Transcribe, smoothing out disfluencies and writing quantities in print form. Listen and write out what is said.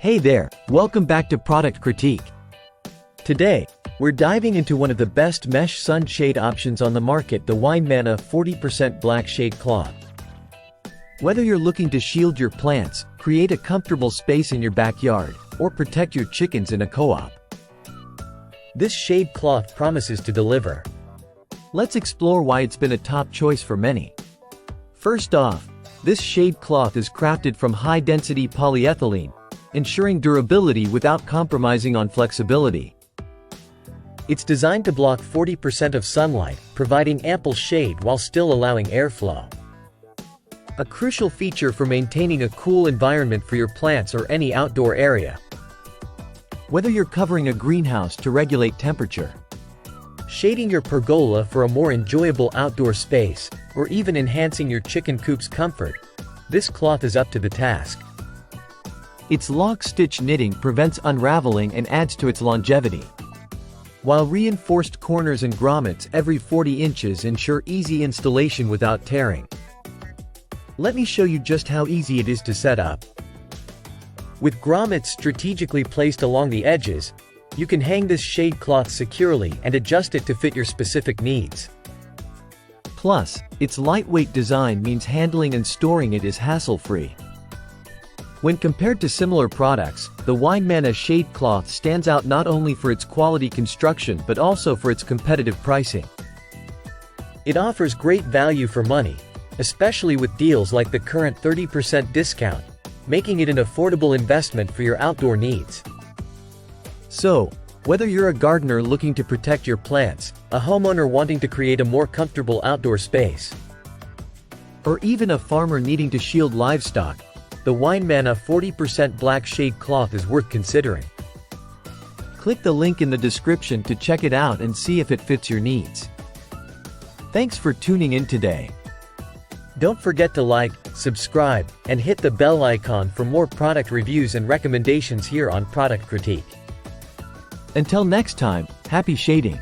Hey there, welcome back to Product Critique. Today, we're diving into one of the best mesh sunshade options on the market, the winemana 40% black shade cloth. Whether you're looking to shield your plants, create a comfortable space in your backyard, or protect your chickens in a co-op, this shade cloth promises to deliver. Let's explore why it's been a top choice for many. First off, this shade cloth is crafted from high-density polyethylene, ensuring durability without compromising on flexibility. It's designed to block 40% of sunlight, providing ample shade while still allowing airflow. A crucial feature for maintaining a cool environment for your plants or any outdoor area. Whether you're covering a greenhouse to regulate temperature, shading your pergola for a more enjoyable outdoor space, or even enhancing your chicken coop's comfort, this cloth is up to the task. Its lock-stitch knitting prevents unraveling and adds to its longevity, while reinforced corners and grommets every 40 inches ensure easy installation without tearing. Let me show you just how easy it is to set up. With grommets strategically placed along the edges, you can hang this shade cloth securely and adjust it to fit your specific needs. Plus, its lightweight design means handling and storing it is hassle-free. When compared to similar products, the winemana shade cloth stands out not only for its quality construction but also for its competitive pricing. It offers great value for money, especially with deals like the current 30% discount, making it an affordable investment for your outdoor needs. So, whether you're a gardener looking to protect your plants, a homeowner wanting to create a more comfortable outdoor space, or even a farmer needing to shield livestock, the winemana 40% black shade cloth is worth considering. Click the link in the description to check it out and see if it fits your needs. Thanks for tuning in today. Don't forget to like, subscribe, and hit the bell icon for more product reviews and recommendations here on Product Critique. Until next time, happy shading!